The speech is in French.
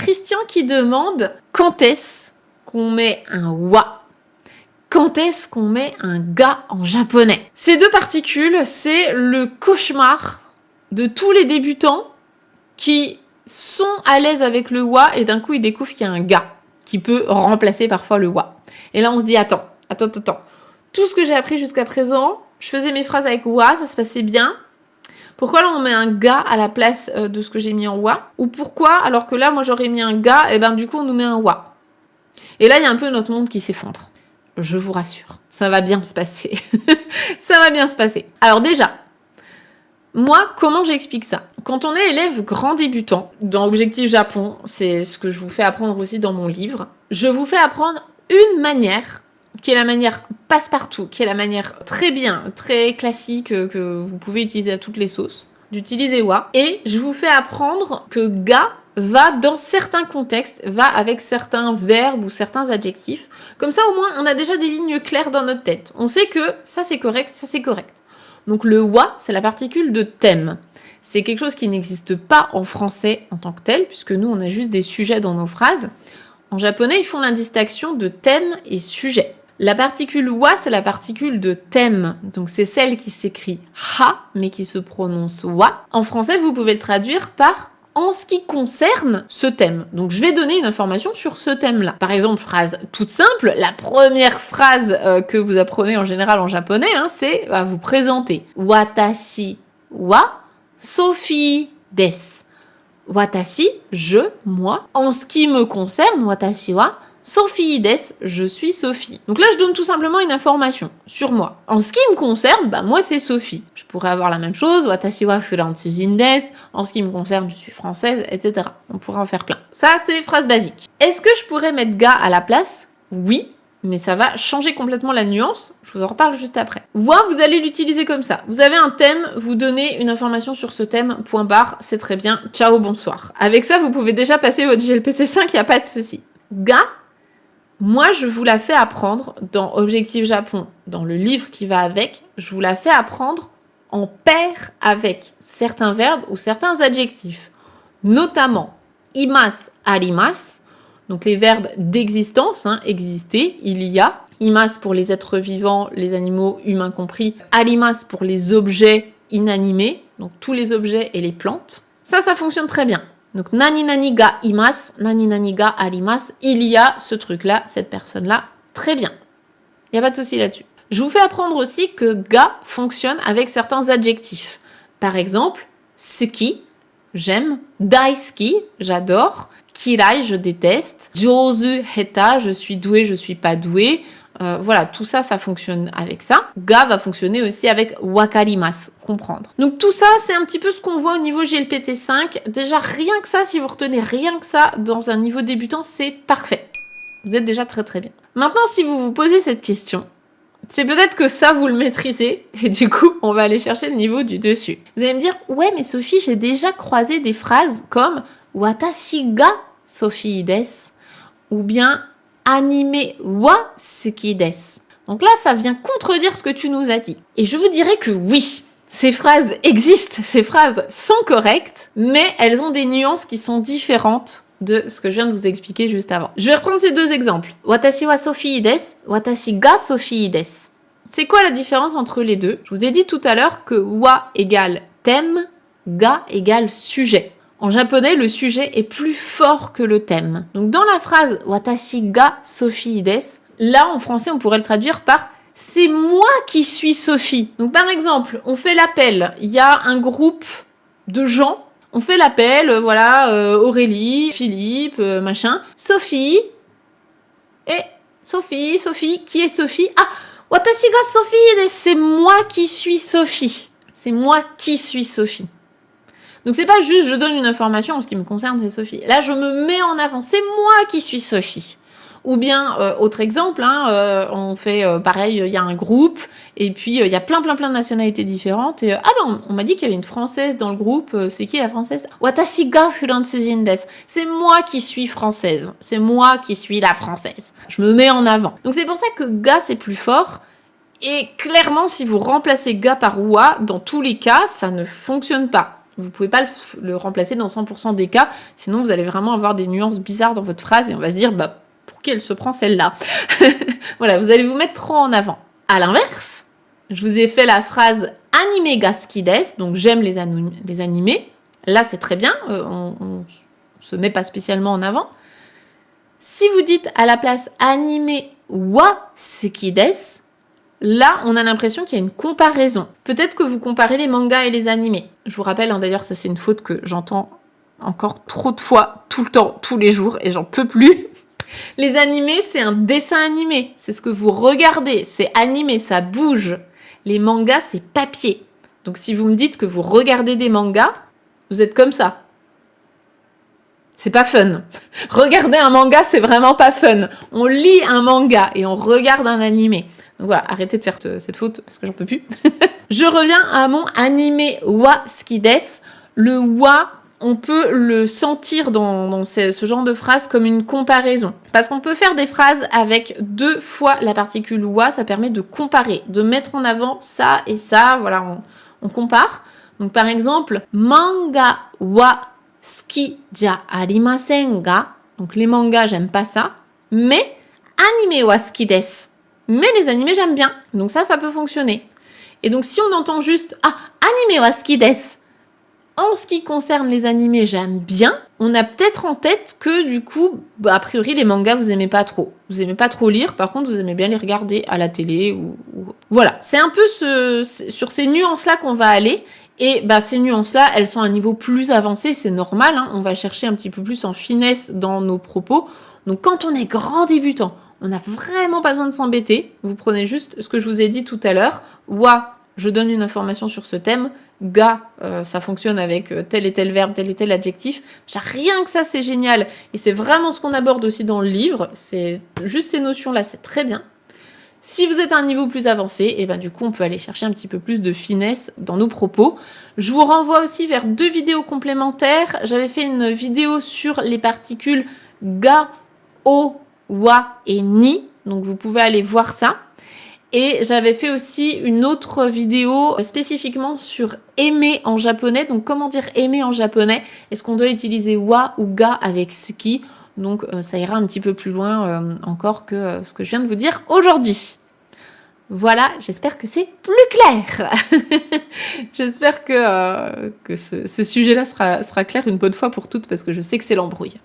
Christian qui demande quand est-ce qu'on met un wa? Quand est-ce qu'on met un ga en japonais? Ces deux particules, c'est le cauchemar de tous les débutants qui sont à l'aise avec le wa et d'un coup ils découvrent qu'il y a un ga qui peut remplacer parfois le wa. Et là on se dit attends. Tout ce que j'ai appris jusqu'à présent, je faisais mes phrases avec wa, ça se passait bien. Pourquoi là on met un ga à la place de ce que j'ai mis en wa? Ou pourquoi alors que là moi j'aurais mis un ga, et ben du coup on nous met un wa. Et là il y a un peu notre monde qui s'effondre. Je vous rassure, ça va bien se passer. Ça va bien se passer. Alors déjà, moi, comment j'explique ça? Quand on est élève grand débutant, dans Objectif Japon, c'est ce que je vous fais apprendre aussi dans mon livre, je vous fais apprendre une manière, qui est la manière passe-partout, qui est la manière très bien, très classique, que vous pouvez utiliser à toutes les sauces, d'utiliser wa, et je vous fais apprendre que ga va dans certains contextes, va avec certains verbes ou certains adjectifs. Comme ça, au moins, on a déjà des lignes claires dans notre tête. On sait que ça, c'est correct, ça, c'est correct. Donc le wa, c'est la particule de thème. C'est quelque chose qui n'existe pas en français en tant que tel, puisque nous, on a juste des sujets dans nos phrases. En japonais, ils font la distinction de thème et sujet. La particule wa, c'est la particule de thème. Donc c'est celle qui s'écrit ha, mais qui se prononce wa. En français, vous pouvez le traduire par en ce qui concerne ce thème. Donc je vais donner une information sur ce thème-là. Par exemple, phrase toute simple, la première phrase que vous apprenez en général en japonais, c'est à vous présenter. Watashi wa Sophie desu. Watashi, je, moi. En ce qui me concerne, watashi wa Sophie desu, je suis Sophie. Donc là, je donne tout simplement une information sur moi. En ce qui me concerne, moi, c'est Sophie. Je pourrais avoir la même chose, watashi wa Furansuzin desu, en ce qui me concerne, je suis française, etc. On pourrait en faire plein. Ça, c'est les phrases basiques. Est-ce que je pourrais mettre ga à la place? Oui, mais ça va changer complètement la nuance. Je vous en reparle juste après. Wa, vous allez l'utiliser comme ça. Vous avez un thème, vous donnez une information sur ce thème, point barre, c'est très bien, ciao, bonsoir. Avec ça, vous pouvez déjà passer votre GLPT5, il n'y a pas de souci. Ga, moi, je vous la fais apprendre dans Objectif Japon, dans le livre qui va avec, je vous la fais apprendre en paire avec certains verbes ou certains adjectifs, notamment imas, arimas, donc les verbes d'existence, exister, il y a, imas pour les êtres vivants, les animaux, humains compris, arimas pour les objets inanimés, donc tous les objets et les plantes. Ça fonctionne très bien. Donc, nani nani ga imas, nani nani ga arimas, il y a ce truc-là, cette personne-là, très bien. Il n'y a pas de souci là-dessus. Je vous fais apprendre aussi que ga fonctionne avec certains adjectifs. Par exemple, suki, j'aime, daisuki, j'adore, kirai, je déteste, jozu, heta, je suis doué, je suis pas doué. Voilà, tout ça, ça fonctionne avec ça. Ga va fonctionner aussi avec wakarimasu, comprendre. Donc tout ça, c'est un petit peu ce qu'on voit au niveau GLPT5. Déjà, rien que ça, si vous retenez rien que ça, dans un niveau débutant, c'est parfait. Vous êtes déjà très très bien. Maintenant, si vous vous posez cette question, c'est peut-être que ça, vous le maîtrisez, et du coup, on va aller chercher le niveau du dessus. Vous allez me dire, ouais, mais Sophie, j'ai déjà croisé des phrases comme « Watashi ga Sophie desu » ou bien anime wa suki desu. Donc là, ça vient contredire ce que tu nous as dit. Et je vous dirais que oui, ces phrases existent, ces phrases sont correctes, mais elles ont des nuances qui sont différentes de ce que je viens de vous expliquer juste avant. Je vais reprendre ces deux exemples. Watashi wa Sophie desu, watashi ga Sophie desu. C'est quoi la différence entre les deux? Je vous ai dit tout à l'heure que wa égale thème, ga égale sujet. En japonais, le sujet est plus fort que le thème. Donc dans la phrase « Watashi ga Sophie desu », là en français on pourrait le traduire par « C'est moi qui suis Sophie ». Donc par exemple, on fait l'appel, il y a un groupe de gens, on fait l'appel, Aurélie, Philippe, machin, Sophie, et Sophie, qui est Sophie? Ah, « Watashi ga Sophie desu », c'est moi qui suis Sophie. C'est moi qui suis Sophie. Donc c'est pas juste je donne une information en ce qui me concerne, c'est Sophie. Là, je me mets en avant, c'est moi qui suis Sophie. Ou bien, autre exemple, on fait pareil, il y a un groupe, et puis il y a plein de nationalités différentes, et on m'a dit qu'il y avait une Française dans le groupe, c'est qui la Française? Watashi ga Furansuzin desu. C'est moi qui suis française, c'est moi qui suis la Française. Je me mets en avant. Donc c'est pour ça que ga c'est plus fort, et clairement, si vous remplacez ga par wa, dans tous les cas, ça ne fonctionne pas. Vous pouvez pas le remplacer dans 100% des cas, sinon vous allez vraiment avoir des nuances bizarres dans votre phrase et on va se dire, bah, pour qui elle se prend celle-là? Voilà, vous allez vous mettre trop en avant. À l'inverse, je vous ai fait la phrase anime ga suki desu, donc j'aime les animés. Là, c'est très bien, on se met pas spécialement en avant. Si vous dites à la place anime wa suki desu, là, on a l'impression qu'il y a une comparaison. Peut-être que vous comparez les mangas et les animés. Je vous rappelle, d'ailleurs, ça c'est une faute que j'entends encore trop de fois, tout le temps, tous les jours, et j'en peux plus. Les animés, c'est un dessin animé. C'est ce que vous regardez. C'est animé, ça bouge. Les mangas, c'est papier. Donc si vous me dites que vous regardez des mangas, vous êtes comme ça. C'est pas fun. Regarder un manga, c'est vraiment pas fun. On lit un manga et on regarde un animé. Donc voilà, arrêtez de faire cette faute parce que j'en peux plus. Je reviens à mon anime wa suki desu. Le wa, on peut le sentir dans ce genre de phrase comme une comparaison. Parce qu'on peut faire des phrases avec 2 fois la particule wa, ça permet de comparer, de mettre en avant ça et ça. Voilà, on compare. Donc par exemple, manga wa suki ja arimasen ga. Donc les mangas, j'aime pas ça. Mais anime wa suki desu. Mais les animés, j'aime bien. Donc ça peut fonctionner. Et donc si on entend juste « Ah, anime wa suki desu », en ce qui concerne les animés, j'aime bien, on a peut-être en tête que du coup, a priori, les mangas, vous aimez pas trop. Vous aimez pas trop lire, par contre, vous aimez bien les regarder à la télé. Voilà, c'est un peu sur ces nuances-là qu'on va aller. Et ces nuances-là, elles sont à un niveau plus avancé, c'est normal. Hein, on va chercher un petit peu plus en finesse dans nos propos. Donc quand on est grand débutant, on n'a vraiment pas besoin de s'embêter. Vous prenez juste ce que je vous ai dit tout à l'heure. Wa, je donne une information sur ce thème. Ga, ça fonctionne avec tel et tel verbe, tel et tel adjectif. Rien que ça, c'est génial. Et c'est vraiment ce qu'on aborde aussi dans le livre. C'est juste ces notions-là, c'est très bien. Si vous êtes à un niveau plus avancé, et du coup, on peut aller chercher un petit peu plus de finesse dans nos propos. Je vous renvoie aussi vers 2 vidéos complémentaires. J'avais fait une vidéo sur les particules ga, o, wa et ni. Donc, vous pouvez aller voir ça. Et j'avais fait aussi une autre vidéo spécifiquement sur aimer en japonais. Donc, comment dire aimer en japonais? Est-ce qu'on doit utiliser wa ou ga avec suki? Donc, ça ira un petit peu plus loin encore que ce que je viens de vous dire aujourd'hui. Voilà, j'espère que c'est plus clair. J'espère que ce sujet-là sera clair une bonne fois pour toutes parce que je sais que c'est l'embrouille.